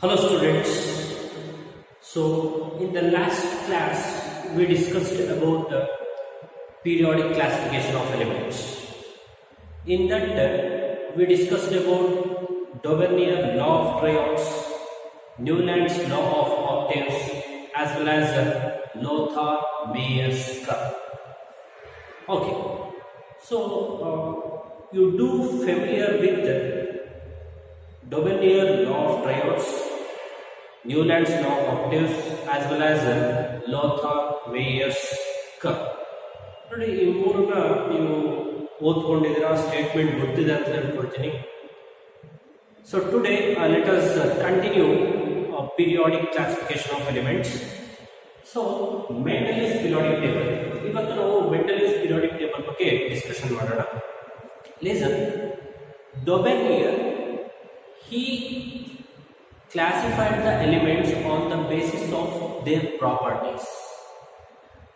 Hello students. So in the last class we discussed about the periodic classification of elements. In that we discussed about Dauvergne law of triads, Newland's law of octaves as well as Lothar-Meyer's curve. Okay. So you do familiar with Dauvergne law of triads, Newland's law of octaves as well as Lothar-Meyer's curve. ನೋಡಿ ಈ ಮೂರನ್ನ ನೀವು ಓದ್ಕೊಂಡಿದ್ದೀರಾ, statement ಗೊತ್ತಿದೆ ಅಂತ ಹೇಳ್ಕೊಳ್ತೀನಿ. So today let us continue periodic classification of elements. So Mendeleev's periodic table, ಇವತ್ತು ನಾವು Mendeleev's periodic table ಬಗ್ಗೆ discussion ಮಾಡೋಣ. Listen, Dauvergne he classified the elements on the basis of their properties.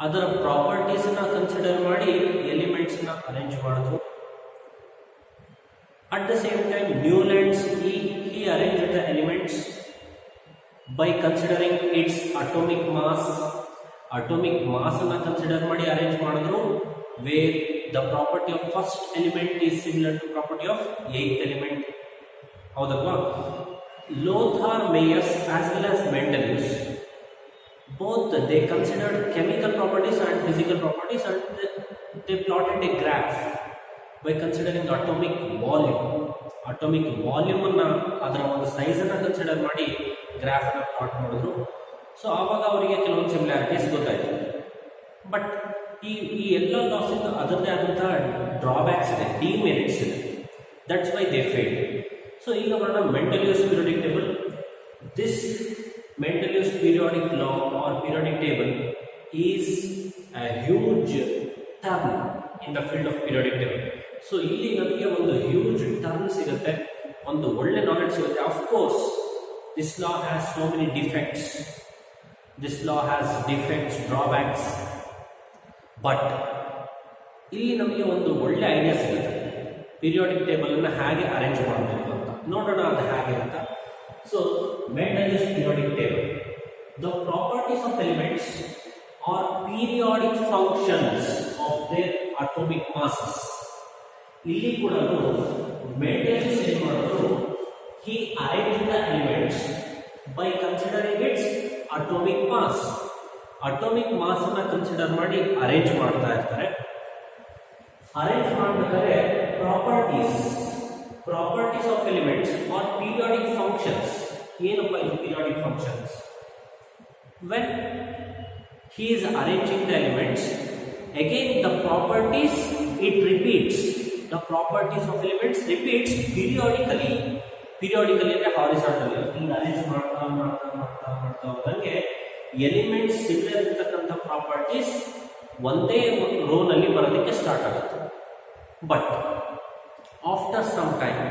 ಅದರ ಪ್ರಾಪರ್ಟೀಸ್ ನ consider ಮಾಡಿ elements ನ arrange ಮಾಡಿದ್ರು. At the same time Newlands he arranged the elements by considering its atomic mass ಅನ್ನ consider ಮಾಡಿ arrange ಮಾಡಿದ್ರು. where the property of first element is similar to property of eighth element. ಹೌದಲ್ವಾ? Lothar-Meyer's as well as Mendeleev's, both they considered chemical properties and physical properties, and they plotted a graph by considering atomic volume ಅನ್ನ ಅದರ ಒಂದು size ಅನ್ನ consider ಮಾಡಿ graph ಅನ್ನ plot ಮಾಡಿದ್ರು. So ಆವಾಗ ಅವರಿಗೆ ಕೆಲವೊಂದು ಸಿಮಿಲಾರಿಟೀಸ್ ಗೊತ್ತಾಯ್ತು. ಬಟ್ ಈ ಎಲ್ಲ ಲಾಸ್ ಇಂದ ಅದರದೇ ಆದಂತಹ ಡ್ರಾಬ್ಯಾಕ್ಸ್ ಇದೆ, ಡಿಮೆರಿಟ್ಸ್ ಇದೆ. That's why they failed. So ಈಗ ಬರೋಣ Mendeleev's periodic table. This Mendeleev's periodic law or periodic table is a huge term in the field of periodic table. So ಇಲ್ಲಿ ನಮಗೆ ಒಂದು huge term ಸಿಗುತ್ತೆ, ಒಂದು ಒಳ್ಳೆ ನಾಲೆಡ್ಜ್ ಸಿಗುತ್ತೆ. Of course, this law has so many defects. This law has defects, drawbacks. But ಇಲ್ಲಿ ನಮಗೆ ಒಂದು ಒಳ್ಳೆ ಐಡಿಯಾ ಸಿಗುತ್ತೆ, ಪೀರಿಯಾಡಿಕ್ ಟೇಬಲ್ ಅನ್ನು ಹೇಗೆ ಅರೇಂಜ್ ಮಾಡಬೇಕು ಅಂತ. ನೋಡೋಣ ಅದು ಹೇಗೆ ಅಂತ. So, Mendeleev's periodic table. The properties of elements are periodic functions of their atomic masses. ಇಲ್ಲಿ ಕೂಡ Mendeleev ಏನು ಮಾಡಿದ್ರು, he arranged the elements by considering its atomic mass. Atomic mass ಅನ್ನ ಕನ್ಸಿಡರ್ ಮಾಡಿ ಅರೇಂಜ್ ಮಾಡ್ತಾ ಇರ್ತಾರೆ. ಅರೇಂಜ್ ಮಾಡಬೇಕಾದ್ರೆ properties of elements or periodic functions. ಏನಪ್ಪ ಇದು periodic functions? When he is arranging the elements, again the properties it repeats. The properties of elements repeats periodically ಅಂದ್ರೆ horizontally. ಹಿಂಗೆ arrange ಮಾಡ್ತಾ ಹೋದಂಗೆ ಎಲಿಮೆಂಟ್ಸ್ ಸಿಮಿಲರ್ ಇರತಕ್ಕಂಥ ಪ್ರಾಪರ್ಟೀಸ್ ಒಂದೇ row ನಲ್ಲಿ ಬರೋದಕ್ಕೆ ಸ್ಟಾರ್ಟ್ ಆಗುತ್ತೆ. But after some time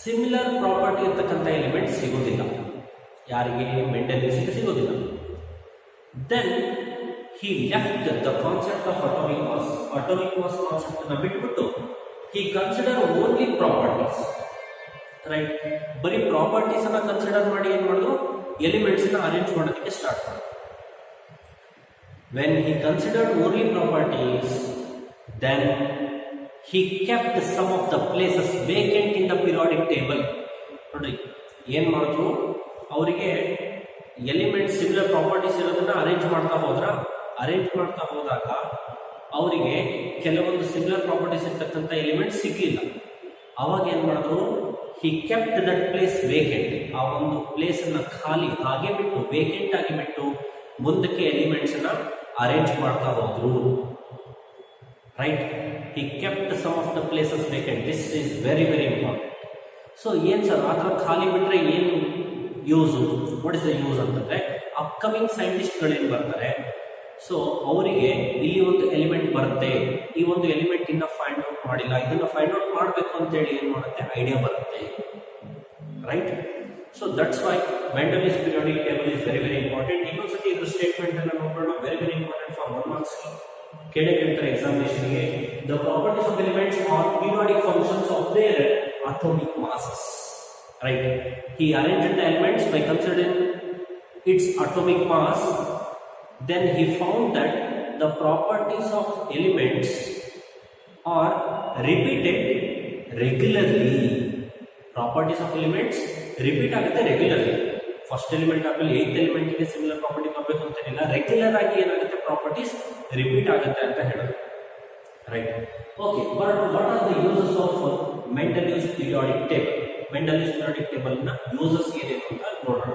similar property ಇರ್ತಕ್ಕಂಥ ಎಲಿಮೆಂಟ್ಸ್ ಸಿಗೋದಿಲ್ಲ. ಯಾರಿಗೆ? ಮೆಂಡಲೀವ್ಸ್ಗೆ ಸಿಗೋದಿಲ್ಲ. Then he left the concept of atomic mass concept ಅನ್ನು ಬಿಟ್ಬಿಟ್ಟು ಹಿ ಕನ್ಸಿಡರ್ ಓನ್ಲಿ ಪ್ರಾಪರ್ಟೀಸ್. ರೈಟ್? ಬರೀ ಪ್ರಾಪರ್ಟೀಸ್ ಅನ್ನ ಕನ್ಸಿಡರ್ ಮಾಡಿ ಏನ್ ಮಾಡಿದ್ರು, ಎಲಿಮೆಂಟ್ಸ್ ಅನ್ನ ಅರೇಂಜ್ ಮಾಡೋದಕ್ಕೆ ಸ್ಟಾರ್ಟ್ ಮಾಡಿದ್ರು. When he considered only properties, then he kept some of the places vacant in the periodic table. ನೋಡ್ರಿ ಏನ್ ಮಾಡಿದ್ರು, ಅವರಿಗೆ ಎಲಿಮೆಂಟ್ಸ್ ಸಿಮಿಲರ್ ಪ್ರಾಪರ್ಟೀಸ್ ಇರೋದನ್ನ ಅರೇಂಜ್ ಮಾಡ್ತಾ ಹೋದಾಗ ಅವರಿಗೆ ಕೆಲವೊಂದು ಸಿಮಿಲರ್ ಪ್ರಾಪರ್ಟೀಸ್ ಇರ್ತಕ್ಕಂಥ ಎಲಿಮೆಂಟ್ಸ್ ಸಿಗ್ಲಿಲ್ಲ. ಅವಾಗ ಏನ್ ಮಾಡಿದ್ರು, he kept that place vacant. ಆ ಒಂದು ಪ್ಲೇಸ್ ಅನ್ನ ಖಾಲಿ ಹಾಗೆ ಬಿಟ್ಟು, ವೇಕೆಂಟ್ ಆಗಿ ಬಿಟ್ಟು ಮುಂದಕ್ಕೆ ಎಲಿಮೆಂಟ್ಸ್ ಅನ್ನ ಅರೇಂಜ್ ಮಾಡ್ತಾ ಹೋದ್ರು. Right? He kept some of the places vacant. This is very important. So ಏನು ಸರ್ ಆ ಥರ ಖಾಲಿ ಬಿಟ್ಟರೆ ಏನು use? What is the use ಅಂತಂದರೆ, ಅಪ್ಕಮಿಂಗ್ ಸೈಂಟಿಸ್ಟ್ಗಳು ಏನು ಬರ್ತಾರೆ, ಸೊ ಅವರಿಗೆ ಇಲ್ಲಿ ಒಂದು ಎಲಿಮೆಂಟ್ ಬರುತ್ತೆ, ಈ ಒಂದು ಎಲಿಮೆಂಟ್ ಇನ್ನ ಫೈಂಡ್ ಔಟ್ ಮಾಡಿಲ್ಲ, ಇದನ್ನು ಫೈಂಡ್ ಔಟ್ ಮಾಡಬೇಕು ಅಂತೇಳಿ ಏನು ಮಾಡುತ್ತೆ, ಐಡಿಯಾ ಬರುತ್ತೆ. Right? So that's why Mendeleev's periodic table is very important. ಇನ್ನೊಂದ್ಸತಿ ಇದ್ರ ಸ್ಟೇಟ್ಮೆಂಟ್ ಅನ್ನು ನೋಡೋಣ. Very important for 1 marks. ಕೇಳಿರ್ತಾರೆ ಎಕ್ಸಾಮಿನೇಷನ್ಗೆ. The properties of elements are periodic functions of their atomic masses. right? He arranged the elements by considering its atomic mass. Then he found that the properties of elements are repeated regularly. Properties of elements repeat ಆಗುತ್ತೆ regularly. First element ಆದ್ಮೇಲೆ 8th ಎಲಿಮೆಂಟ್ಗೆ similar property ಬರಬೇಕು ಅಂತ ಏನಿಲ್ಲ, regular ಆಗಿ ಏನಾಗುತ್ತೆ properties repeat ಆಗುತ್ತೆ ಅಂತ ಹೇಳೋದು, right? Okay, but what are the uses of Mendeleev's periodic table? Mendeleev's periodic table ನ ಯೂಸಸ್ ಏನೇನು ಅಂತ ನೋಡೋಣ.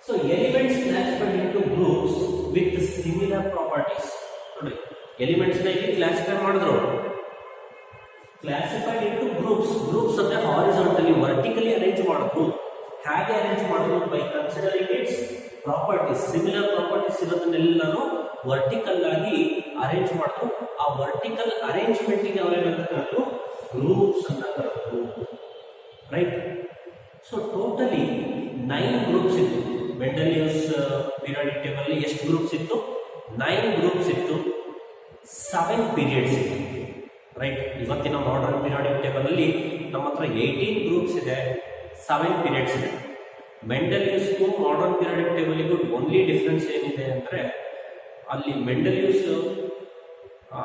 So elements classified into groups with similar properties. ನೋಡಿ, ಎಲಿಮೆಂಟ್ಸ್ ನ ಇಲ್ಲಿ ಕ್ಲಾಸಿಫೈ ಮಾಡಿದ್ರು, ಕ್ಲಾಸಿಫೈಡ್ ಇಂಟು ಗ್ರೂಪ್ಸ್. ಗ್ರೂಪ್ಸ್ ಅಂದ್ರೆ ಹಾರಿಜಾಂಟಲಿ ವರ್ಟಿಕಲಿ ಅರೇಂಜ್ ಮಾಡೋದು. ಹೇಗೆ ಅರೇಂಜ್ ಮಾಡೋದು? By considering its properties. Similar properties ಇರೋದನ್ನೆಲ್ಲನೂ ವರ್ಟಿಕಲ್ ಆಗಿ ಅರೇಂಜ್ ಮಾಡಿದ್ರು. ಆ ವರ್ಟಿಕಲ್ ಅರೇಂಜ್ಮೆಂಟ್ ಗೆ ಅವರೇನಂತ ಕರೆದ್ರು? ಗ್ರೂಪ್ಸ್ ಅಂತ ಕರೆದ್ರು, ರೈಟ್? ಸೊ ಟೋಟಲಿ 9 ಗ್ರೂಪ್ಸ್ ಇತ್ತು ಮೆಂಡೆಲಿಯಸ್ ಪೀರಿಯಾಡಿಕ್ ಟೇಬಲ್. ಎಷ್ಟು ಗ್ರೂಪ್ಸ್ ಇತ್ತು? 9 ಗ್ರೂಪ್ಸ್ ಇತ್ತು, 7 ಪೀರಿಯಡ್ಸ್ ಇತ್ತು, ರೈಟ್? ಇವತ್ತಿನ ಮಾಡರ್ನ್ ಪೀರಿಯಾಡಿಕ್ ಟೇಬಲ್ ಅಲ್ಲಿ ನಮ್ಮ ಹತ್ರ 18 ಗ್ರೂಪ್ಸ್ ಇದೆ, 7 ಪೀರಿಯಡ್ಸ್ ಇದೆ. ಮೆಂಡೆಲಿಯಸ್ಗೂ ಮಾಡರ್ನ್ ಪೀರಿಯಾಡಿಕ್ ಟೇಬಲ್ಗೂ ಓನ್ಲಿ ಡಿಫ್ರೆನ್ಸ್ ಏನಿದೆ ಅಂದರೆ, ಅಲ್ಲಿ ಮೆಂಡೆಲಿಯಸ್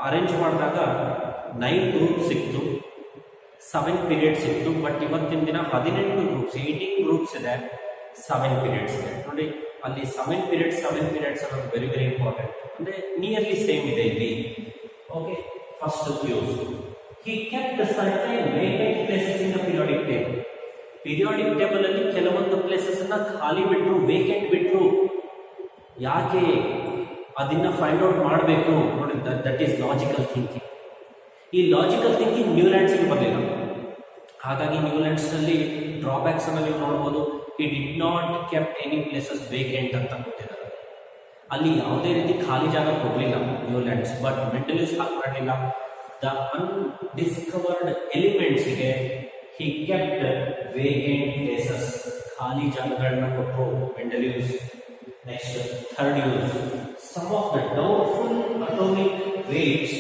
ಅರೇಂಜ್ ಮಾಡಿದಾಗ 9 ಗ್ರೂಪ್ಸ್ ಸಿಕ್ತು, 7 ಪೀರಿಯಡ್ಸ್ ಇತ್ತು. ಬಟ್ ಇವತ್ತಿನ ದಿನ 18 ಗ್ರೂಪ್ಸ್, 18 ಗ್ರೂಪ್ಸ್ ಇದೆ, 7 ಪೀರಿಯಡ್ಸ್ ಇದೆ. ನೋಡಿ, ಅಲ್ಲಿ 7 ಪೀರಿಯಡ್ಸ್ ಅನ್ನೋದು ವೆರಿ ವೆರಿ ಇಂಪಾರ್ಟೆಂಟ್. ಅಂದರೆ ನಿಯರ್ಲಿ ಸೇಮ್ ಇದೆ ಇಲ್ಲಿ. Okay, first use, he kept certain vacant places in the periodic table. Periodic table ಅಲ್ಲಿ ಕೆಲವೊಂದು ಪ್ಲೇಸಸ್ ಅನ್ನ ಖಾಲಿ ಬಿಟ್ರು, ವೇಕೆಂಟ್ ಬಿಟ್ರು. ಯಾಕೆ? ಅದನ್ನ ಫೈಂಡ್ ಔಟ್ ಮಾಡಬೇಕು. ನೋಡಿ, ದಟ್ ಈಸ್ ಲಾಜಿಕಲ್ ಥಿಂಕಿಂಗ್. ಈ ಲಾಜಿಕಲ್ ಥಿಂಕಿಂಗ್ ನ್ಯೂಲ್ಯಾಂಡ್ಸ್ ಗೆ ಬರಲಿಲ್ಲ. ಹಾಗಾಗಿ ನ್ಯೂಲ್ಯಾಂಡ್ಸ್ ನಲ್ಲಿ ಡ್ರಾಬ್ಯಾಕ್ಸ್ ಅನ್ನ ನೀವು ನೋಡಬಹುದು. he did not kept any places vacant ಅಂತ ಕೊಟ್ಟಿದ್ದಾರೆ. ಅಲ್ಲಿ ಯಾವುದೇ ರೀತಿ ಖಾಲಿ ಜಾಗ ಕೊಡಲಿಲ್ಲ ನ್ಯೂಲ್ಯಾಂಡ್ಸ್. ಬಟ್ ಮೆಂಡೆಲಿಯಸ್ ಹಾಗೆ ಮಾಡಲಿಲ್ಲ. ದ ಅನ್ಡಿಸ್ಕವರ್ಡ್ ಎಲಿಮೆಂಟ್ಸ್ ಗೆ he kept vacant places. ಖಾಲಿ ಜಾಗಗಳನ್ನ ಕೊಟ್ಟರು Mendeleev's. Next, third use, some of the doubtful atomic weights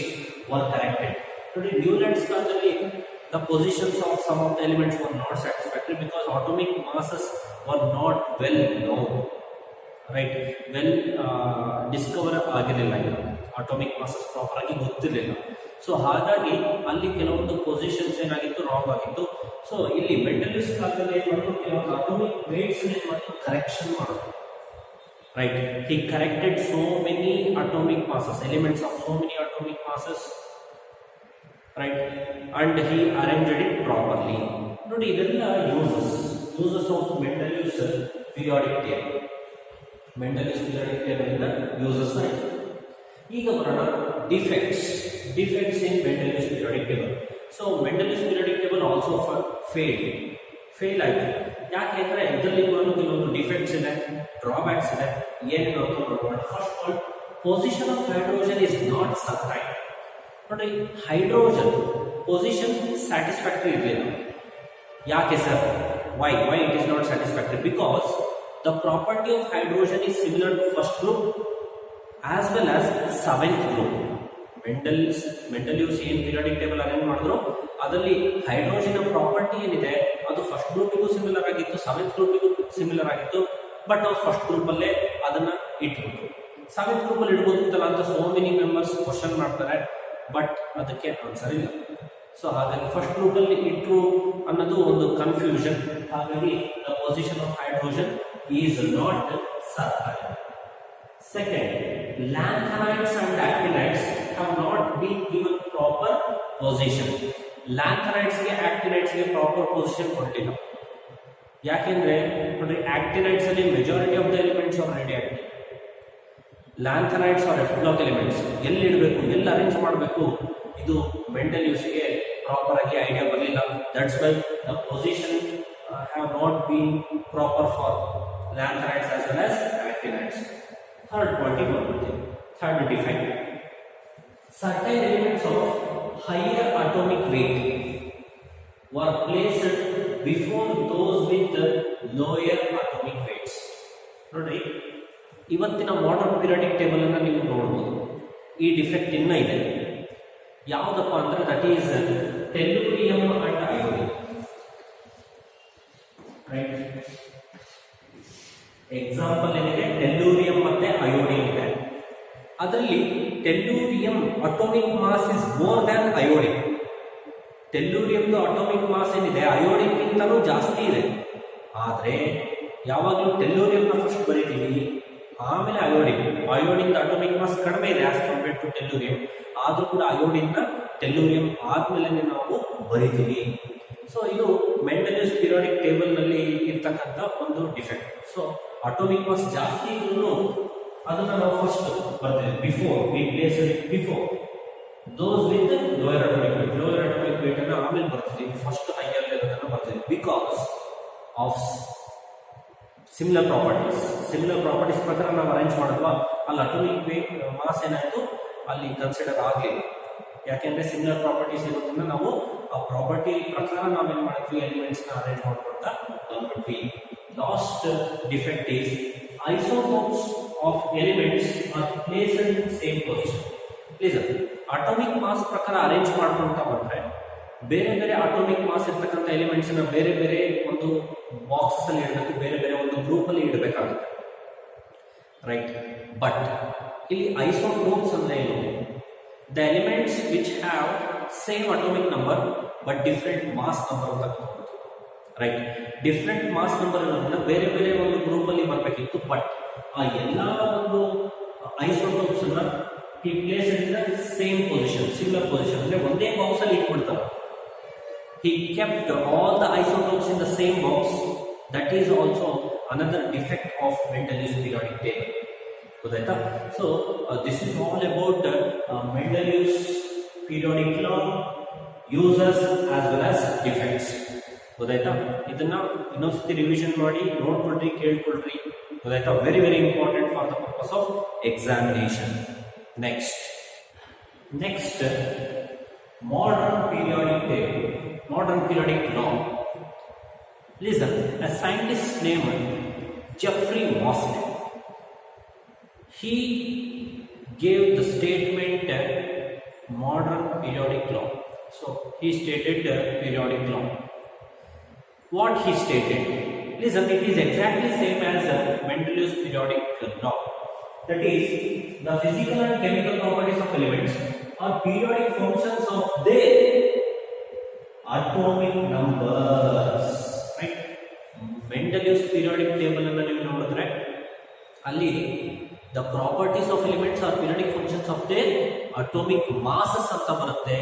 were corrected. ನೋಡಿ, ನ್ಯೂಲ್ಯಾಂಡ್ಸ್ ಕಾಲದಲ್ಲಿ the positions of some of the elements were not satisfactory because atomic masses were not well known, right? well discover ಆಗಿರಲಿಲ್ಲ, atomic masses proper ಆಗಿ ಗೊತ್ತಿರಲಿಲ್ಲ. So ಹಾಗಾಗಿ ಅಲ್ಲಿ ಕೆಲವೊಂದು positions ಏನಾಗಿತ್ತು, wrong ಆಗಿತ್ತು. ಸೊ ಇಲ್ಲಿ ಮೆಂಡೆಲಿಯಸ್ ಕಾಲದಲ್ಲಿ ಏನು ಮಾಡಿದ್ರು, ಕೆಲವೊಂದು ಅಟಾಮಿಕ್ ವೇಟ್ಸ್ ಏನು ಮಾಡಿದ್ರು, ಕರೆಕ್ಷನ್ ಮಾಡಿದ್ರು, right? He corrected so many atomic masses, elements of so many atomic masses, right? And he arranged it properly. ನೋಡಿ, ಇದೆಲ್ಲ uses of Mendeleev's periodic table. Mendeleev's periodic table ಇಂದ ಯೂಸಸ್ ಆಯಿತು. ಈಗ ಬರೋಣ defects in Mendeleev's periodic table. So Mendeleev's periodic table also fail ಆಯಿತು. ಯಾಕೆಂದ್ರೆ ಇದರಲ್ಲಿ ಕೂಡ ಕೆಲವೊಂದು ಡಿಫೆಕ್ಟ್ಸ್ ಇದೆ, ಡ್ರಾಬ್ಯಾಕ್ಸ್ ಇದೆ. ಏನೇನು ಅಂತ ನೋಡೋಣ. First all, position of hydrogen is not certain. ನೋಡಿ, ಹೈಡ್ರೋಜನ್ ಪೊಸಿಷನ್ ಸ್ಯಾಟಿಸ್ಫ್ಯಾಕ್ಟರಿ ಇರಲಿಲ್ಲ. ಯಾಕೆ sir? Why it is not satisfactory? Because the property of hydrogen is similar to first group as well as 7th group. Mendeleev's ಏನು periodic table arrange ಮಾಡಿದ್ರು, ಅದರಲ್ಲಿ hydrogen property ಏನಿದೆ ಅದು first ಗ್ರೂಪಿಗೂ similar ಆಗಿತ್ತು, 7th ಗ್ರೂಪಿಗೂ similar ಆಗಿತ್ತು. But ಅವ್ರು first group ಅಲ್ಲೇ ಅದನ್ನ ಇಟ್ಬಿಟ್ರು. 7th ಗ್ರೂಪ್ ಅಲ್ಲಿ ಇಡ್ಬೋದಿತ್ತಲ್ಲ ಅಂತ ಸೋ ಮೆನಿ ಮೆಂಬರ್ಸ್ ಕ್ವಶನ್ ಮಾಡ್ತಾರೆ, ಬಟ್ ಅದಕ್ಕೆ ಆನ್ಸರ್ ಇಲ್ಲ. ಸೊ ಹಾಗಾಗಿ ಫಸ್ಟ್ ಗ್ರೂಪ್ ಅಲ್ಲಿ ಇಟ್ರು ಅನ್ನೋದು ಒಂದು ಕನ್ಫ್ಯೂಷನ್. ಹಾಗಾಗಿ the position of hydrogen is not certain. Second, lanthanides and actinides have not been given proper position. Lanthanides ಗೆ actinides ಗೆ ಪ್ರಾಪರ್ ಪೊಸಿಷನ್ ಕೊಟ್ಟಿಲ್ಲ. ಯಾಕೆಂದ್ರೆ ನೋಡಿ, actinides ಅಲ್ಲಿ majority of the elements are radioactive. Lanthanides are F block elements. ಎಲ್ಲಿ ಇಡಬೇಕು, ಎಲ್ಲಿ arrange ಮಾಡಬೇಕು, ಇದು ಮೆಂಡೆಲಿಯಸ್ಗೆ ಪ್ರಾಪರ್ ಆಗಿ ಐಡಿಯಾ ಬರಲಿಲ್ಲ. That's why the position have not been proper for lanthanides as well as actinides. Third point is third defect. Certain elements of higher atomic weight were placed before those with lower atomic weights. ನೋಡಿ, ಇವತ್ತಿನ modern periodic table ಅನ್ನು ನೀವು ನೋಡಬಹುದು. ಈ defect ಇನ್ನ ಇದೆ. ಯಾವುದಪ್ಪ ಅಂದ್ರೆ that is tellurium and iodine. Right. Example ಏನಿದೆ, ಟೆಲ್ಲೂರಿಯಂ ಮತ್ತೆ ಅಯೋಡಿನ್ ಇದೆ. ಅದರಲ್ಲಿ tellurium atomic mass is more than iodine. ಟೆಲ್ಲೂರಿಯಂದು ಅಟೋಮಿಕ್ ಮಾಸ್ ಏನಿದೆ ಅಯೋಡಿನ್ಗಿಂತಲೂ ಜಾಸ್ತಿ ಇದೆ. ಆದರೆ ಯಾವಾಗಲೂ ಟೆಲ್ಲೂರಿಯಂನ ಫಸ್ಟ್ ಬರೀತೀವಿ, ಆಮೇಲೆ ಅಯೋಡಿನ್ ಅಟೋಮಿಕ್ ಮಾಸ್ ಕಡಿಮೆ ಇದೆ ಆಸ್ ಕಂಪೇರ್ಡ್ ಟು ಟೆಲ್ಲೂರಿಯಂ. ಆದ್ರೂ ಕೂಡ ಟೆಲ್ಲೂರಿಯಂ ಆದ್ಮೇಲೆ ನಾವು ಬರೀತೀವಿ. ಸೊ ಇದು ಮೆಂಡೆಲಿಯಸ್ ಪೀರಿಯಾಡಿಕ್ ಟೇಬಲ್ ನಲ್ಲಿ ಇರ್ತಕ್ಕಂಥ ಒಂದು ಡಿಫೆಕ್ಟ್. ಸೊ ಅಟೋಮಿಕ್ ಮಾಸ್ ಜಾಸ್ತಿ ಇದ್ರೂ ಅದನ್ನ ನಾವು ಫಸ್ಟ್ ಬರ್ತೀವಿ, before we place it before those with lower atomic weight ಅನ್ನು ಆಮೇಲೆ ಬರ್ತೀವಿ, ಫಸ್ಟ್ ಹೈಯರ್ ಲೆವೆಲ್ ಬರ್ತೀವಿ ಬಿಕಾಸ್ ಆಫ್ ಸಿಮಿಲರ್ ಪ್ರಾಪರ್ಟೀಸ್ ಪ್ರಕಾರ ನಾವು ಅರೇಂಜ್ ಮಾಡಿದ್ವಾ, ಅಲ್ಲಿ ಅಟೋಮಿಕ್ ವೇಟ್ ಮಾಸ್ ಏನಾಯ್ತು ಅಲ್ಲಿ ಕನ್ಸಿಡರ್ ಆಗಲಿಲ್ಲ. ಯಾಕೆಂದ್ರೆ ಸಿಮಿಲರ್ ಪ್ರಾಪರ್ಟೀಸ್ ಇರೋದ್ರಿಂದ ನಾವು ಆ ಪ್ರಾಪರ್ಟಿ ಪ್ರಕಾರ ನಾವೇನ್ ಮಾಡಿದ್ವಿ, ಎಲಿಮೆಂಟ್ಸ್ ನ ಅರೇಂಜ್ ಮಾಡ್ಕೊಳ್ತಾ ಬಂದ್ಬಿಟ್ವಿ. Last defect is isotopes of elements are placed in same position. Please, atomic mass ಪ್ರಕಾರ ಅರೇಂಜ್ ಮಾಡ್ಕೊಳ್ತಾ ಬಂದ್ರೆ ಬೇರೆ ಬೇರೆ ಅಟೋಮಿಕ್ ಮಾಸ್ ಇರ್ತಕ್ಕಂಥ ಎಲಿಮೆಂಟ್ಸ್ ನ ಬೇರೆ ಬೇರೆ ಒಂದು ಬಾಕ್ಸಸ್ ಅಲ್ಲಿ ಇಡಬೇಕು, ಬೇರೆ ಬೇರೆ ಒಂದು ಗ್ರೂಪ್ ಅಲ್ಲಿ ಇಡಬೇಕಾಗುತ್ತೆ, ರೈಟ್. ಬಟ್ ಇಲ್ಲಿ ಐಸೋಟೋಪ್ಸ್ ಅಂದ್ರೆ ಏನು? The elements which have same atomic number but different mass number ಅಂತ ತಗೊಳ್ತೀವಿ, ರೈಟ್. ಡಿಫ್ರೆಂಟ್ ಮಾಸ್ ನಂಬರ್ ಇರೋದ್ರಿಂದ ಬೇರೆ ಬೇರೆ ಒಂದು ಗ್ರೂಪ್ ಅಲ್ಲಿ ಬರಬೇಕಿತ್ತು. ಬಟ್ ಆ ಎಲ್ಲಾ ಒಂದು ಐಸೋಟೋಪ್ಸ್ ಅನ್ನ ಈ place in same position, similar position ಅಂದ್ರೆ ಒಂದೇ ಬಾಕ್ಸ್ ಅಲ್ಲಿ ಇಟ್ಬಿಡ್ತಾರೆ. He kept all the isotopes in the same box. That is also another defect of Mendeleev's periodic table. ಗೊತ್ತಾಯ್ತಾ? So this is all about Mendeleev's periodic law, uses as well as defects. ಗೊತ್ತಾಯ್ತಾ? ಇದನ್ನ ಇನ್ನೊಂದ್ಸತಿ revision ಮಾಡಿ ನೋಡ್ಕೊಳ್ರಿ, ಕೇಳ್ಕೊಳ್ರಿ. ಗೊತ್ತಾಯ್ತಾ? Very very important for the purpose of examination. Next modern periodic table, modern periodic law. Listen, a scientist named Geoffrey Moseley, he gave the statement modern periodic law. So he stated the periodic law. What he stated? Listen, it is exactly same as Mendeleev's periodic law. That is, the physical and chemical properties of elements are periodic functions of their atomic numbers. Right? Mendeleev's periodic table ಅನ್ನು ನೀವು ನೋಡಿದ್ರೆ ಅಲ್ಲಿ the properties of elements are periodic functions of their atomic masses ಅಂತ ಬರುತ್ತೆ.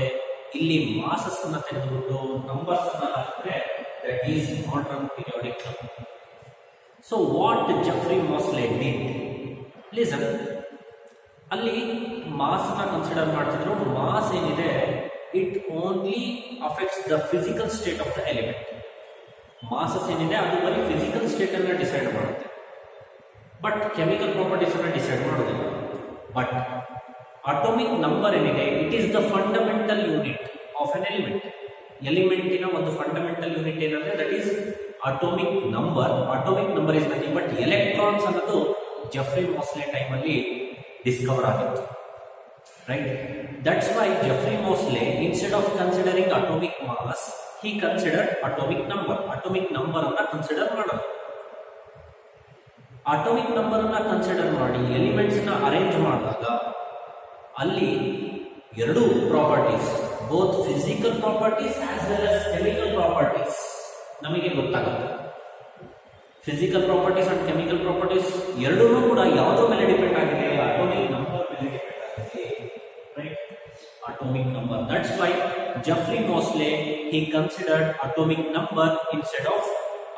ಇಲ್ಲಿ masses ಅನ್ನು ತೆಗೆದುಬಿಟ್ಟು numbers ಅನ್ನು ಹಾಕಿದ್ರೆ that is modern periodic law. So what Geoffrey Moseley did? Listen, ಅಲ್ಲಿ ಮಾಸ್ ನ ಕನ್ಸಿಡರ್ ಮಾಡ್ತಿದ್ರು. ಮಾಸ್ ಏನಿದೆ it only affects the physical state of the element. Masses ಏನಿದೆ ಅದು ಬರೀ ಫಿಸಿಕಲ್ ಸ್ಟೇಟ್ ಅನ್ನ ಡಿಸೈಡ್ ಮಾಡುತ್ತೆ, ಬಟ್ ಕೆಮಿಕಲ್ ಪ್ರಾಪರ್ಟೀಸ್ ಅನ್ನ ಡಿಸೈಡ್ ಮಾಡೋದಿಲ್ಲ. ಬಟ್ ಅಟೋಮಿಕ್ ನಂಬರ್ ಏನಿದೆ it is the fundamental unit of an element. ಎಲಿಮೆಂಟಿನ ಒಂದು ಫಂಡಮೆಂಟಲ್ ಯೂನಿಟ್ ಏನಂದ್ರೆ that is atomic number. Atomic number is nothing but electrons ಅನ್ನೋದು ಜೆಫ್ರಿ ಮೋಸ್ಲೆ ಟೈಮ್ ಅಲ್ಲಿ discover ಆಗಿತ್ತು, right. That's why Jeffrey Moseley instead of considering atomic mass he consider atomic number. Atomic number ಅನ್ನ consider ಮಾಡೋದು. Atomic number ಅನ್ನ consider ಮಾಡಿ elements ನ arrange ಮಾಡಿದಾಗ ಅಲ್ಲಿ ಎರಡು properties, both physical properties as well as chemical properties ನಮಗೆ ಗೊತ್ತಾಗುತ್ತೆ. Physical properties and chemical properties ಎರಡೂ ಕೂಡ ಯಾವುದೋ ಮೇಲೆ ಡಿಪೆಂಡ್ ಆಗಿದೆ, ಅಟೋಮಿಕ್ ನಂಬರ್ ಮೇಲೆ ಡಿಪೆಂಡ್ ಆಗಿದೆ, right. Atomic number. That's why Jeffrey Moseley he considered atomic number instead of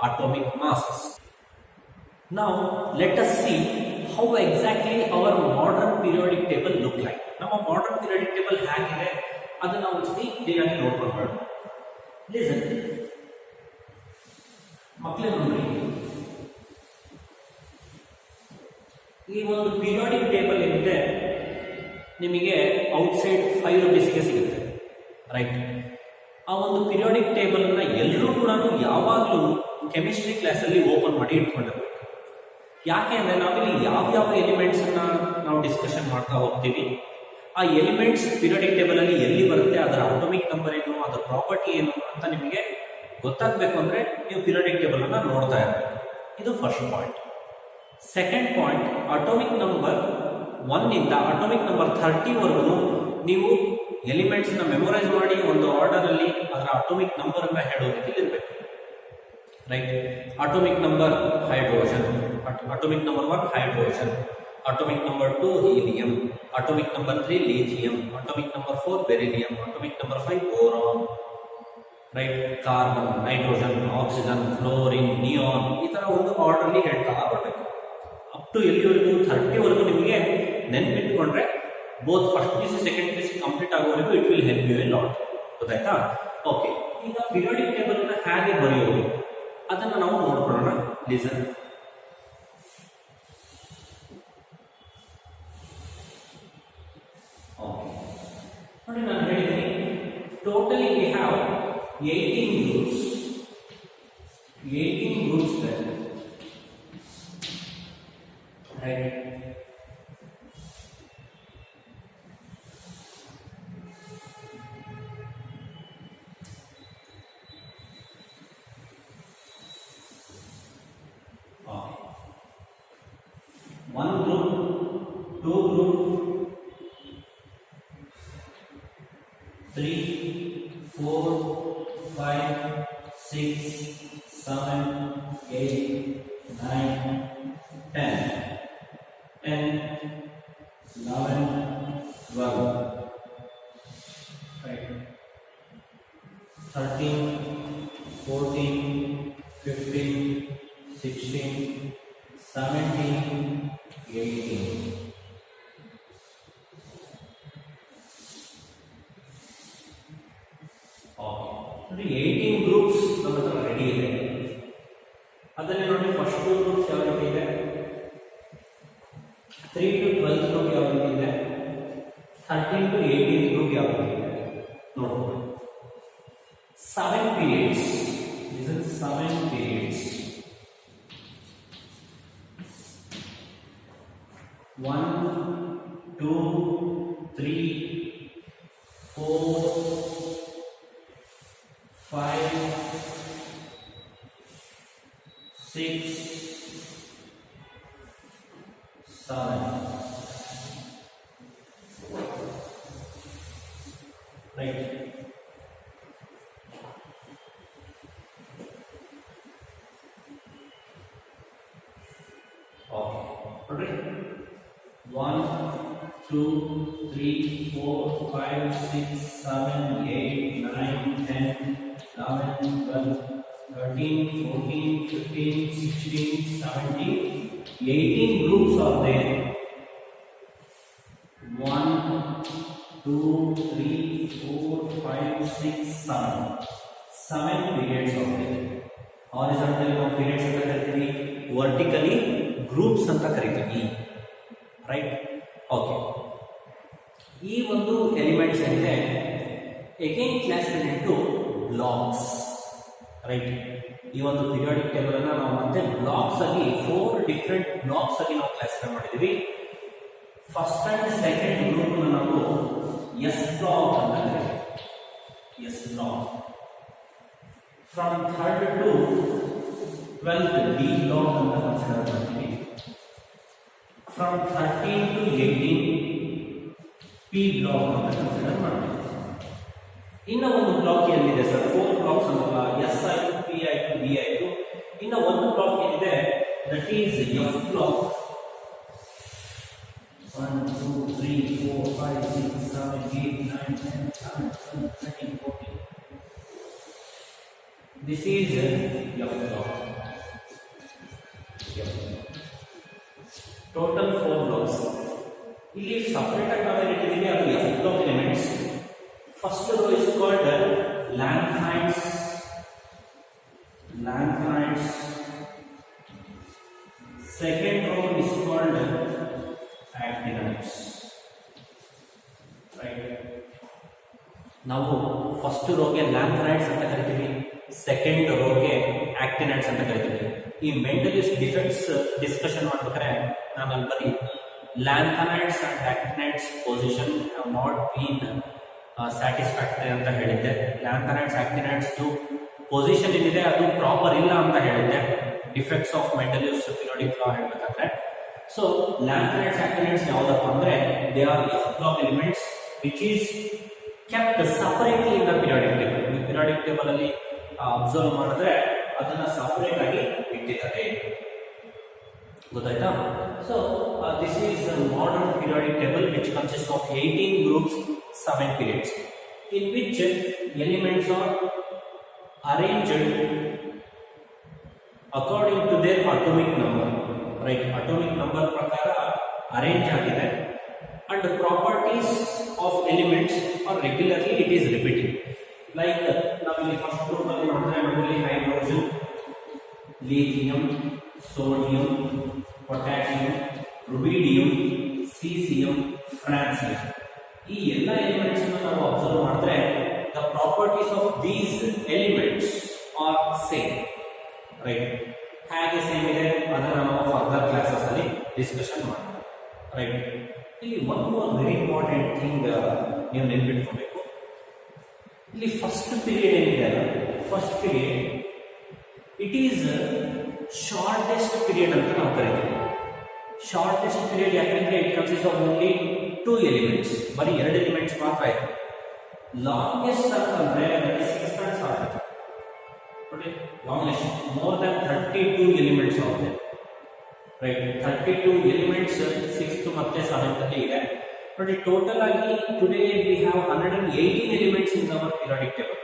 atomic masses. Now let us see how exactly our modern periodic table look like. ನಮ್ಮ modern periodic table ಹೇಗಿದೆ ಅದನ್ನ ಒಂದ್ಸತಿ clear ಆಗಿ ನೋಡ್ಕೊಳ್ಳೋಣ. Listen, ಮಕ್ಕಳೇ ನೋಡಿ, ಈ ಒಂದು ಪೀರಿಯಾಡಿಕ್ ಟೇಬಲ್ ಏನಿದೆ ನಿಮಗೆ ಔಟ್ಸೈಡ್ 5 ರೂಪೀಸ್ಗೆ ಸಿಗುತ್ತೆ, ರೈಟ್. ಆ ಒಂದು ಪೀರಿಯಾಡಿಕ್ ಟೇಬಲ್ ಅನ್ನ ಎಲ್ಲರೂ ಕೂಡ ಯಾವಾಗಲೂ ಕೆಮಿಸ್ಟ್ರಿ ಕ್ಲಾಸಲ್ಲಿ ಓಪನ್ ಮಾಡಿ ಇಟ್ಕೊಂಡಿರ್ಬೇಕು. ಯಾಕೆ ಅಂದ್ರೆ ನಾವಿಲ್ಲಿ ಯಾವ ಎಲಿಮೆಂಟ್ಸ್ ಅನ್ನ ನಾವು ಡಿಸ್ಕಷನ್ ಮಾಡ್ತಾ ಹೋಗ್ತೀವಿ, ಆ ಎಲಿಮೆಂಟ್ಸ್ ಪೀರಿಯಾಡಿಕ್ ಟೇಬಲ್ ಅಲ್ಲಿ ಎಲ್ಲಿ ಬರುತ್ತೆ, ಅದರ ಅಟೋಮಿಕ್ ನಂಬರ್ ಏನು, ಅದರ ಪ್ರಾಪರ್ಟಿ ಏನು ಅಂತ ನಿಮಗೆ ಗೊತ್ತಾಗಬೇಕು ಅಂದರೆ ನೀವು ಪೀರಿಯಾಡಿಕ್ ಟೇಬಲ್ ಅನ್ನು ನೋಡ್ತಾ ಇರಬೇಕು. ಇದು first point. Second point, atomic number 1 ಇಂದ ಅಟೋಮಿಕ್ ನಂಬರ್ 30 ವರೆಗೂ ನೀವು ಎಲಿಮೆಂಟ್ಸ್ನ ಮೆಮೊರೈಸ್ ಮಾಡಿ ಒಂದು ಆರ್ಡರಲ್ಲಿ ಅದರ ಅಟೋಮಿಕ್ ನಂಬರ್ ಅನ್ನು ಹೇಳೋ ರೀತಿಯಲ್ಲಿ ಇರಬೇಕು. Right? Atomic number hydrogen, atomic number 1 hydrogen, atomic number 2 helium, atomic number 3 lithium, atomic number 4 beryllium, atomic number 5 boron, right? Carbon, nitrogen, oxygen, fluorine, neon, ಈ ತರ ಒಂದು ಆರ್ಡರ್ ಅಲ್ಲಿ ಹೇಳ್ತಾ ಬರಬೇಕು. ಅಪ್ ಟು ಎಲ್ಲಿವರೆಗೂ 30 ವರೆಗೂ ನಿಮಗೆ ನೆನಪಿಟ್ಕೊಂಡ್ರೆ both first P C second P C complete ಆಗೋವರೆಗೂ it will help you a lot. ಗೊತ್ತಾಯ್ತಾ? ಓಕೆ, ಈಗ ಪೀರಿಯಾಡಿಕ್ ಟೇಬಲ್ ಅನ್ನ ಹೇಗೆ ಬರೆಯೋದು ಅದನ್ನ ನಾವು ನೋಡ್ಕೊಳ್ಳೋಣ. ಲಿಸನ್. ನೋಡಿ, ನಾನು ಹೇಳಿದ್ದೀನಿ totally we have 18 groups. 18 groups there. Right? One group, two group, 3, 4, 5, 6, 7, 8, 9, 10, 11, 12, right? 13, 14, 15, 16, 17, 18. ನೋಡಿ, 18 ಗ್ರೂಪ್ಸ್ ನಮ್ಮ ಹತ್ರ ರೆಡಿ ಇದೆ. ಅದರಲ್ಲಿ ನೋಡಿ, ಫಸ್ಟ್ 2 ಗ್ರೂಪ್ಸ್ ಯಾವ ರೀತಿ ಇದೆ, 3 to 12 ಗ್ರೂಪ್ ಯಾವ ರೀತಿ ಇದೆ, 13 to 18 ಗ್ರೂಪ್ ಯಾವ ರೀತಿ ಇದೆ ನೋಡ್ಬೋದು. 7 periods. This is 7 periods. 1, 2, 3, 4, 5, 6, 7. Right? Okay. 1, 2, 3, 4, 5, 6, 7, 8, 9, 10, 11, 12, 13, 14, 15, 16, 17, 18 groups are there. 1, 2, 3, 4, 5, 6, 7. 7 periods are there. Horizontally ನಾವು periods ಅಂತ ಕರಿತೀವಿ, vertically groups ಅಂತ ಕರಿತೀವಿ. ರೈಟ್? ಓಕೆ, ಈ ಒಂದು ಎಲಿಮೆಂಟ್ಸ್ ಏನಿದೆ again classified into blocks. Right? ಈ ಒಂದು ಪೀರಿಯಾಡಿಕ್ ಟೇಬಲ್ ಅನ್ನ ನಾವು ಮತ್ತೆ ಬ್ಲಾಕ್ಸ್ ಆಗಿ 4 ಡಿಫರೆಂಟ್ ಬ್ಲಾಕ್ಸ್ ಆಗಿ ನಾವು ಕ್ಲಾಸಿಫೈ ಮಾಡಿದೀವಿ. ಫಸ್ಟ್ ಅಂಡ್ ಸೆಕೆಂಡ್ ಗ್ರೂಪ್ ನಾವು ಎಸ್ ಬ್ಲಾಕ್ ಅಂತ ಕರೀತೀವಿ. S block. From 3rd to 12th D block ಅಂತ ಕನ್ಸಿಡರ್ ಮಾಡ್ತೀವಿ. From 13 to 18 ಪಿ ಬ್ಲಾಕ್ ಅಂತ ಕನ್ಸಿಡರ್ ಮಾಡ್ತೀವಿ. ಇನ್ನು ಒಂದು ಬ್ಲಾಕ್ ಏನಿದೆ ಸರ್, 4 ಬ್ಲಾಕ್ಸ್ ಅಂತಲ್ಲ, ಎಸ್ ಆಯಿತು, ಪಿ ಆಯಿತು, ಬಿ ಆಯಿತು. ಇನ್ನು ಒಂದು ಬ್ಲಾಕ್ ಏನಿದೆ, that is F block. 1, 2, 3, 4, 5, 6, 7, 8, 9, 10, 11, 12, 13, 14. This is F block. Total 4 blocks. ಇಲ್ಲಿ ಸಪರೇಟ್ ಆಗಿ ನಾವು ಇಟ್ಟಿದ್ದೀವಿ, ಅದು F block elements. First row is called lanthanides. Second row is called actinides. Right? ನಾವು ಫಸ್ಟ್ ರೋಗೆ ಲ್ಯಾಂಥನೈಡ್ಸ್ ಅಂತ ಕರಿತೀವಿ, ಸೆಕೆಂಡ್ ರೋಗೆ ಆಕ್ಟಿನೈಡ್ಸ್ ಅಂತ ಕರಿತೀವಿ. ಈ ಮೆಂಟಲಿಸ್ಟ್ ಡಿಫೆಕ್ಟ್ಸ್ ಡಿಸ್ಕಷನ್ ಮಾಡ್ಬೇಕಾದ್ರೆ ನಾನು ಅಲ್ಲಿ ಬರೀ lanthanides and actinides position have not been satisfactory ಅಂತ ಹೇಳಿದ್ದೆ. ಲ್ಯಾಂಥನೈಡ್ಸ್ ಆಕ್ಟಿನೈಡ್ಸ್ ಪೊಸಿಷನ್ ಏನಿದೆ ಅದು ಪ್ರಾಪರ್ ಇಲ್ಲ ಅಂತ ಹೇಳುತ್ತೆ defects of Mendeleev's periodic law ಹೇಳಬೇಕಾದ್ರೆ. ಸೊ ಲ್ಯಾಂಥನೈಡ್ಸ್ ಆಕ್ಟಿನೈಡ್ಸ್ ಯಾವುದಪ್ಪ ಅಂದ್ರೆ they are F block elements which is kept separately in the periodic table. ಈ ಪಿರಿಯಾಡಿಕ್ ಟೇಬಲ್ ಅಲ್ಲಿ ಅಬ್ಸರ್ವ್ ಮಾಡಿದ್ರೆ ಅದನ್ನ ಸಪರೇಟ್ ಆಗಿ ಇಟ್ಟಿದ್ದಾರೆ, ಗೊತ್ತಾಯ್ತಾ? So this is modern periodic table which consist of 18 groups 7 periods in which elements are arranged according to their atomic number, right? Atomic number ಪ್ರಕಾರ arrange ಆಗಿದೆ and the properties of elements are regularly it is repeating. Like ನಾವಿಲ್ಲಿ first group ಅಲ್ಲಿ ನೋಡಿದ್ರೆ ನಮ್ಮಲ್ಲಿ hydrogen, lithium, sodium, potassium, ರುಬಿಡಿಯಂ, caesium, francium, ಈ ಎಲ್ಲ elements ಅನ್ನು ನಾವು ಅಬ್ಸರ್ವ್ ಮಾಡಿದ್ರೆ the properties of these elements are same, right? ಹಾಗೆ ಸೇಮ್ ಇದೆ, ಅದನ್ನ ನಾವು ಫರ್ದರ್ ಕ್ಲಾಸಸ್ ಅಲ್ಲಿ ಡಿಸ್ಕಷನ್ ಮಾಡೋಣ, ರೈಟ್? ಇಲ್ಲಿ one more very important thing ನೀವು ನೆನಪಿಟ್ಕೋಬೇಕು. ಇಲ್ಲಿ ಫಸ್ಟ್ ಪೀರಿಯಡ್ ಏನಿದೆ ಅಲ್ಲ, first period it is shortest period ಅಂತ ನಾವು ಕರಿತೀವಿ. ಶಾರ್ಟೆಸ್ಟ್ ಪೀರಿಯಡ್ ಯಾಕಂದ್ರೆ it consist of only 2 elements, ಬರೀ 2 ಎಲಿಮೆಂಟ್ಸ್ ಮಾತ್ರ ಇದೆ. ಲಾಂಗೆಸ್ಟ್ ಅಂತಂದ್ರೆ 6 months ಆಗುತ್ತೆ ನೋಡಿ. ಲಾಂಗೆಸ್ಟ್ ಮೋರ್ ದನ್ 32 ಎಲಿಮೆಂಟ್ಸ್ ಆಗುತ್ತೆ, ರೈಟ್? 32 ಎಲಿಮೆಂಟ್ಸ್ 6th ಮತ್ತೆ 7th ಅಲ್ಲಿ ಇದೆ ನೋಡಿ. ಟೋಟಲ್ ಆಗಿ today we have 118 elements in our periodic table.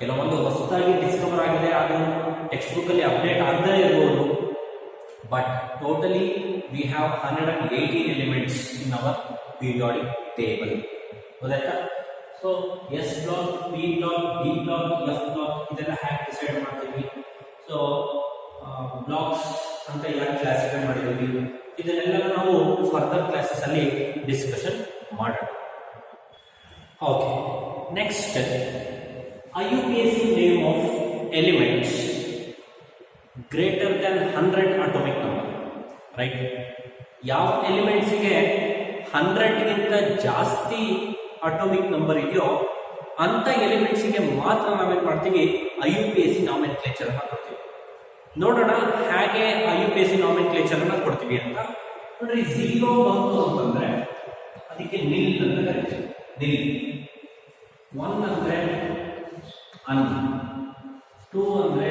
ಕೆಲವೊಂದು ಹೊಸದಾಗಿ ಡಿಸ್ಕವರ್ ಆಗಿದೆ, ಅದು ಟೆಕ್ಸ್ಟ್ ಬುಕ್ ಅಲ್ಲಿ ಅಪ್ಡೇಟ್ ಆಗದೇ ಇರಬಹುದು, but totally we have 118 elements in our periodic table, ಗೊತ್ತಾಯ್ತಾ? So S block, P block, D block, F block ಇದೆಲ್ಲ ಹ್ಯಾಕ್ ಡಿಸೈಡ್ ಮಾಡ್ತೀವಿ. ಸೊ ಬ್ಲಾಕ್ಸ್ ಅಂತ ಯಾಕೆ ಕ್ಲಾಸಿಫೈ ಮಾಡಿದ್ದೀವಿ, ಇದನ್ನೆಲ್ಲ ನಾವು ಫರ್ದರ್ ಕ್ಲಾಸಸ್ ಅಲ್ಲಿ ಡಿಸ್ಕಷನ್ ಮಾಡೋಣ. Okay, next IUPAC name of elements greater than 100 atomic number, right? ಯಾವ ಎಲಿಮೆಂಟ್ಸ್ಗೆ 100ಗಿಂತ ಜಾಸ್ತಿ ಅಟೋಮಿಕ್ ನಂಬರ್ ಇದೆಯೋ ಅಂತ ಎಲಿಮೆಂಟ್ಸ್ಗೆ ಮಾತ್ರ ನಾವೇನ್ ಮಾಡ್ತೀವಿ, IUPAC ನಾಮೆನ್ಕ್ಲೇಚರ್ ಅನ್ನ ಕೊಡ್ತೀವಿ. ನೋಡೋಣ ಹೇಗೆ IUPAC ನಾಮೆನ್ಕ್ಲೇಚರ್ ಅನ್ನ ಕೊಡ್ತೀವಿ ಅಂತ. ನೋಡ್ರಿ, 0 ಬಂತು ಅಂತಂದ್ರೆ ಅದಕ್ಕೆ ನಿಲ್ ಅಂತ ಕರಿತೀವಿ, ನಿಲ್. 1 ಅಂದ್ರೆ ಅನ್, 2 ಅಂದ್ರೆ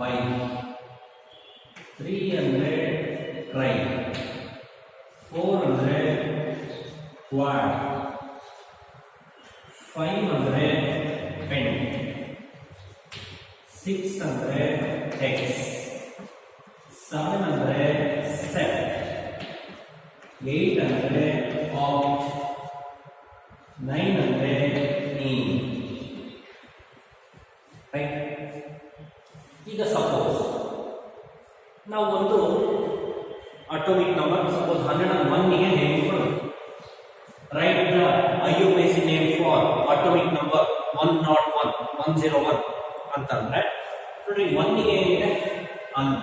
ಬೈ, 3 ಅಂದ್ರೆ ಟ್ರೈ, 4 ಅಂದ್ರೆ ಕ್ವಾಡ್, 5 ಅಂದ್ರೆ ಪೆನ್, 6 ಅಂದ್ರೆ ಎಕ್ಸ್, 7 ಅಂದ್ರೆ ಸೆಟ್, 8 ಅಂದ್ರೆ ಆಕ್ಟ್, 9 ಅಂದ್ರೆ ಇನ್, ರೈಟ್? ಈಗ ಸಪೋಸ್ ನಾವು ಒಂದು ಅಟೋಮಿಕ್ ನಂಬರ್ ಸಪೋಸ್ 101ಗೆ ನೇಮ್ ಕೊಡೋದು, right? The IUPAC name for atomic number 101, 101 ಅಂತಂದ್ರೆ ನೋಡ್ರಿ, 1ಗೆ ಏನಿದೆ, ಅನ್.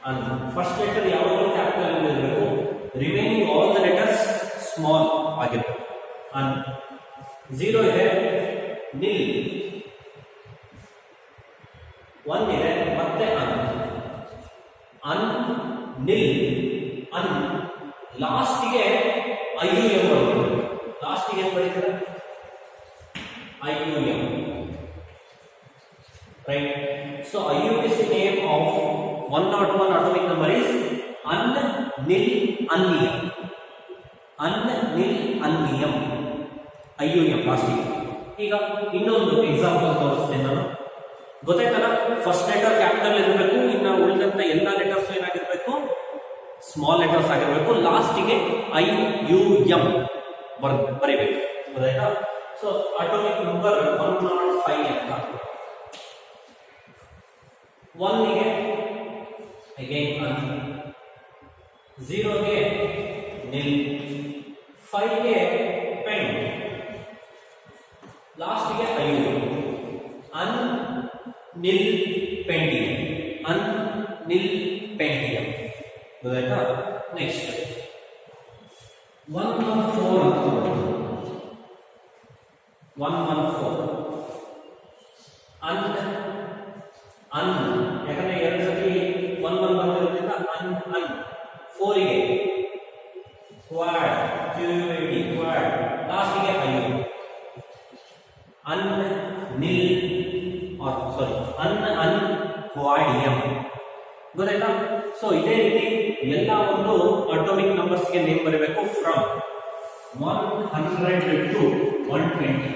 ಅನ್ ಫಸ್ಟ್ ಲೆಟರ್ ಯಾವಾಗಲೂ ಕ್ಯಾಪಿಟಲ್ ಇರಬೇಕು, remaining all the letters small ಆಗಿರಬೇಕು. ಅನ್. 0 ಇದೆ, ನಿಲ್. 1 ಇದೆ, ಮತ್ತೆ ಅನ್. ಅನ್, ನಿಲ್, ಅನ್. ಲಾಸ್ಟ್ಗೆ IUM ಬರುತ್ತೆ. ಲಾಸ್ಟ್ಗೆ ಏನು ಬರೀತಾರೆ? IUM, right? So IUPAC name of 101 atomic number is un, nil, unnium. Un, nil, unnium. IUM ಲಾಸ್ಟಿಗೆ. ಈಗ ಇನ್ನೊಂದು ಎಕ್ಸಾಂಪಲ್ ತೋರಿಸ್ತೇನೆ ನಾನು, ಗೊತ್ತಾಯ್ತಲ್ಲ? ಫಸ್ಟ್ ಲೆಟರ್ ಕ್ಯಾಪಿಟಲ್ ಇರಬೇಕು, ಇನ್ನು ಉಳಿದಂತ ಎಲ್ಲ ಲೆಟರ್ಸ್ ಏನಾಗಿರ್ಬೇಕು, ಸ್ಮಾಲ್ ಲೆಟರ್ಸ್ ಆಗಿರ್ಬೇಕು. ಲಾಸ್ಟಿಗೆ IUM ಬರೀಬೇಕು, ಗೊತ್ತಾಯ್ತಾ? ಸೊ ಅಟೋಮಿಕ್ ನಂಬರ್ 105 ಅಂತ. 1ಗೆ ಅಗೈನ್ ಅನ್, 0ಗೆ ನಿಲ್, 5ಗೆ ಪೆನ್, ಲಾಸ್ಟ್ಗೆ IUM. ಅನ್, ನಿಲ್, ಪೆಂಡಿಯಂ, ಅನ್, ನಿಲ್, ಪೆಂಡಿಯಂ, ಗೊತ್ತಾಯ್ತಾ? ನೆಕ್ಸ್ಟ್ 114 ಅಂತ, 114 ಅನ್ ಅನ್ ಯಾಕಂದ್ರೆ ಎರಡು ಸತಿ ಒನ್ ಬಂದಿರೋದ್ರಿಂದ ಅನ್ ಅನ್. 4 ಗೆ ಕ್ವಾಡ್ ಕ್ಯೂಡಿ ಕ್ವಾಡ್, ಲಾಸ್ಟಿಗೆ ಅಯ್ಯೋ. ಅನ್ ನಿಲ್ ಸಾರಿ ಅನ್ ಕ್ವಾಡಿಯಂ. ಗೊತ್ತಾಯ್ತಾ? ಸೊ ಇದೇ ರೀತಿ ಎಲ್ಲ ಒಂದು ಅಟೋಮಿಕ್ ನಂಬರ್ಸ್ಗೆ ನೇಮ್ ಬರಬೇಕು. ಫ್ರಮ್ 100 to 120,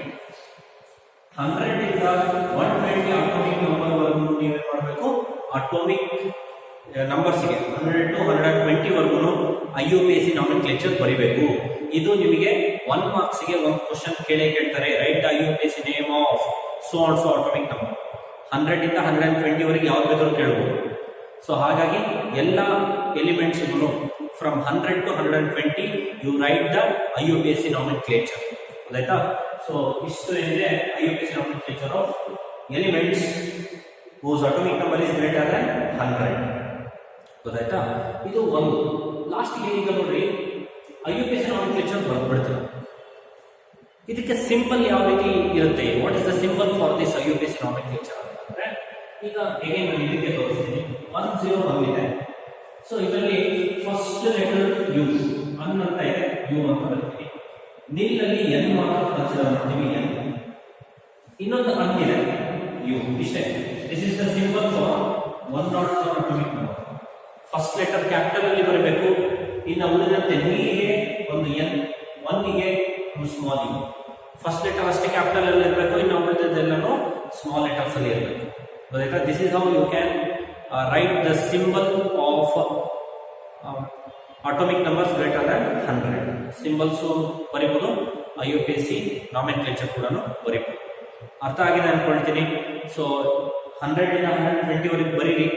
100 ಇಂದ 120 ಅಟೋಮಿಕ್ ನಂಬರ್ ವರೆಗೂ ನೀವೇನ್ ಮಾಡಬೇಕು, ಅಟೋಮಿಕ್ ನಂಬರ್ಸ್ಗೆ 100 to 120 ವರೆಗೂ IUPAC ನಾಮೆನ್ಕ್ಲೇಚರ್ ಬರೀಬೇಕು. ಇದು ನಿಮಗೆ 1 ಮಾರ್ಕ್ಸ್ಗೆ ಒಂದು ಕ್ವಶನ್ ಕೇಳ್ತಾರೆ. Right the IUPAC name of so and so atomic number. 100 ಇಂದ 120 ವರೆಗೆ ಯಾವ್ದು ಬೇಕಾದ್ರೂ ಕೇಳಬಹುದು. ಸೊ ಹಾಗಾಗಿ ಎಲ್ಲ elements from 100 to 120 you write the IUPAC nomenclature. ಗೊತ್ತಾಯ್ತಾ? ಸೊ ಇಷ್ಟು ಏನಿದೆ IUPAC nomenclature of elements whose atomic number is greater than 100. ಗೊತ್ತಾಯ್ತಾ? ಇದು ಒಂದು. ಲಾಸ್ಟ್ ಈಗ ನೋಡ್ರಿ IUPAC ನಾಮೆನ್ಕ್ಲೇಚರ್ ಬರ್ಬಿಡ್ತಾರೆ. ಇದಕ್ಕೆ ಸಿಂಪಲ್ ಯಾವ ರೀತಿ ಇರುತ್ತೆ, what is the simple for this IUPAC ನಾಮೆನ್ಕ್ಲೇಚರ್ ಅಂತಂದ್ರೆ, ಈಗ ಹೇಗೆ ನಾನು ಇದಕ್ಕೆ ತೋರಿಸ್ತೀನಿ. 10 ಬಂದಿದೆ. ಸೊ ಇದರಲ್ಲಿ ಫಸ್ಟ್ ಲೆಟರ್ ಯು, ಅನ್ ಅಂತ ಇದೆ, ಯು ಅಂತ ಬರ್ತೀವಿ. ನಿಲ್ ಅಲ್ಲಿ ಎನ್ ಮಾತ್ರ ಕನ್ಸಿಡರ್ ಮಾಡ್ತೀವಿ, ಎನ್. ಇನ್ನೊಂದು ಅನ್ ಇದೆ, ಯು. ಇಷ್ಟೇ. This is the simple for 104 atomic number. First letter capital ಅಲ್ಲಿ ಬರಬೇಕು. ಇನ್ನು ಉಳಿದಂತೆ ನೀಗೆ ಒಂದು ಎನ್, ಒನ್ಗೆ ಒಂದು ಸ್ಮಾಲ್ ಯು. ಫಸ್ಟ್ ಲೆಟರ್ ಅಷ್ಟೇ ಕ್ಯಾಪಿಟಲ್ ಅಲ್ಲಿ ಇರಬೇಕು, ಇನ್ನು ಉಳಿದದ್ದೆಲ್ಲನೂ ಸ್ಮಾಲ್ ಲೆಟರ್ಸ್ ಅಲ್ಲಿ ಇರಬೇಕು. ಗೊತ್ತಾಯ್ತಾ? This is how you can write the symbol of atomic numbers greater than 100. Symbols ಬರೀಬಹುದು, IUPAC ನಾಮೆನ್ಕ್ಲೇಚರ್ ಕೂಡ ಬರೀಬಹುದು. ಅರ್ಥ ಆಗಿದೆ ಅನ್ಕೊಳ್ತೀನಿ. ಸೊ 100 ಇಂದ 120 ವರೆಗೆ ಬರೀರಿ.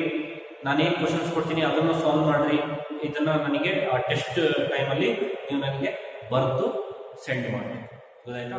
ನಾನೇನು ಕ್ವಶನ್ಸ್ ಕೊಡ್ತೀನಿ ಅದನ್ನು ಸಾಲ್ವ್ ಮಾಡ್ರಿ. ಇದನ್ನ ನನಗೆ ಟೆಸ್ಟ್ ಟೈಮಲ್ಲಿ ನೀವು ನನಗೆ ಬರೆದು ಸೆಂಡ್ ಮಾಡಿ. ಗೊತ್ತಾಯ್ತಾ?